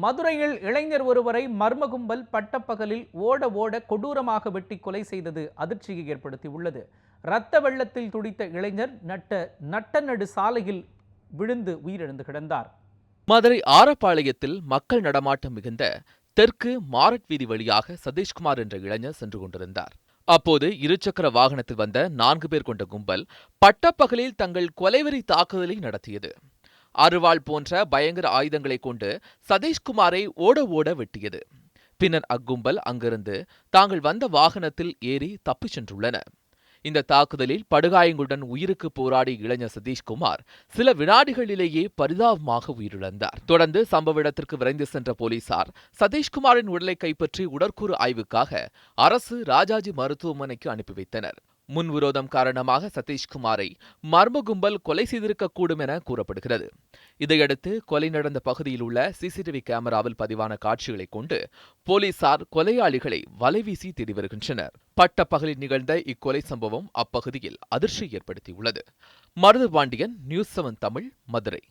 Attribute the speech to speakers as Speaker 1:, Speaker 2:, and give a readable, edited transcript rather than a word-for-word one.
Speaker 1: மதுரையில் இளைஞர் ஒருவரை மர்ம கும்பல் பட்டப்பகலில் ஓட ஓட கொடூரமாக வெட்டி கொலை செய்தது அதிர்ச்சியை ஏற்படுத்தியுள்ளது. இரத்த வெள்ளத்தில் துடித்த இளைஞர் நட்ட நடு சாலையில் விழுந்து உயிரிழந்து கிடந்தார்.
Speaker 2: மதுரை ஆரப்பாளையத்தில் மக்கள் நடமாட்டம் மிகுந்த தெற்கு மாரட் வீதி வழியாக சதீஷ்குமார் என்ற இளைஞர் சென்று கொண்டிருந்தார். அப்போது இருசக்கர வாகனத்தில் வந்த 4 பேர் கொண்ட கும்பல் பட்டப்பகலில் தங்கள் கொலைவெறி தாக்குதலை நடத்தியது. அருவாள் போன்ற பயங்கர ஆயுதங்களை கொண்டு சதீஷ்குமாரை ஓட ஓட வெட்டியது. பின்னர் அக்கும்பல் அங்கிருந்து தாங்கள் வந்த வாகனத்தில் ஏறி தப்பிச் சென்றுள்ளனர். இந்த தாக்குதலில் படுகாயங்களுடன் உயிருக்கு போராடிய இளைஞர் சதீஷ்குமார் சில வினாடிகளிலேயே பரிதாபமாக உயிரிழந்தார். தொடர்ந்து சம்பவ இடத்திற்கு விரைந்து சென்ற போலீசார் சதீஷ்குமாரின் உடலை கைப்பற்றி உடற்கூறு ஆய்வுக்காக அரசு ராஜாஜி மருத்துவமனைக்கு அனுப்பி வைத்தனர். முன்விரோதம் காரணமாக சதீஷ்குமாரை மர்ம கும்பல் கொலை செய்திருக்கக்கூடும் என கூறப்படுகிறது. இதையடுத்து கொலை நடந்த பகுதியில் உள்ள சிசிடிவி கேமராவில் பதிவான காட்சிகளை கொண்டு போலீசார் கொலையாளிகளை வலைவீசி தேடி வருகின்றனர். பட்டப்பகலில் நிகழ்ந்த இக்கொலை சம்பவம் அப்பகுதியில் அதிர்ச்சி ஏற்படுத்தியுள்ளது. மருது பாண்டியன், நியூஸ் 7 தமிழ், மதுரை.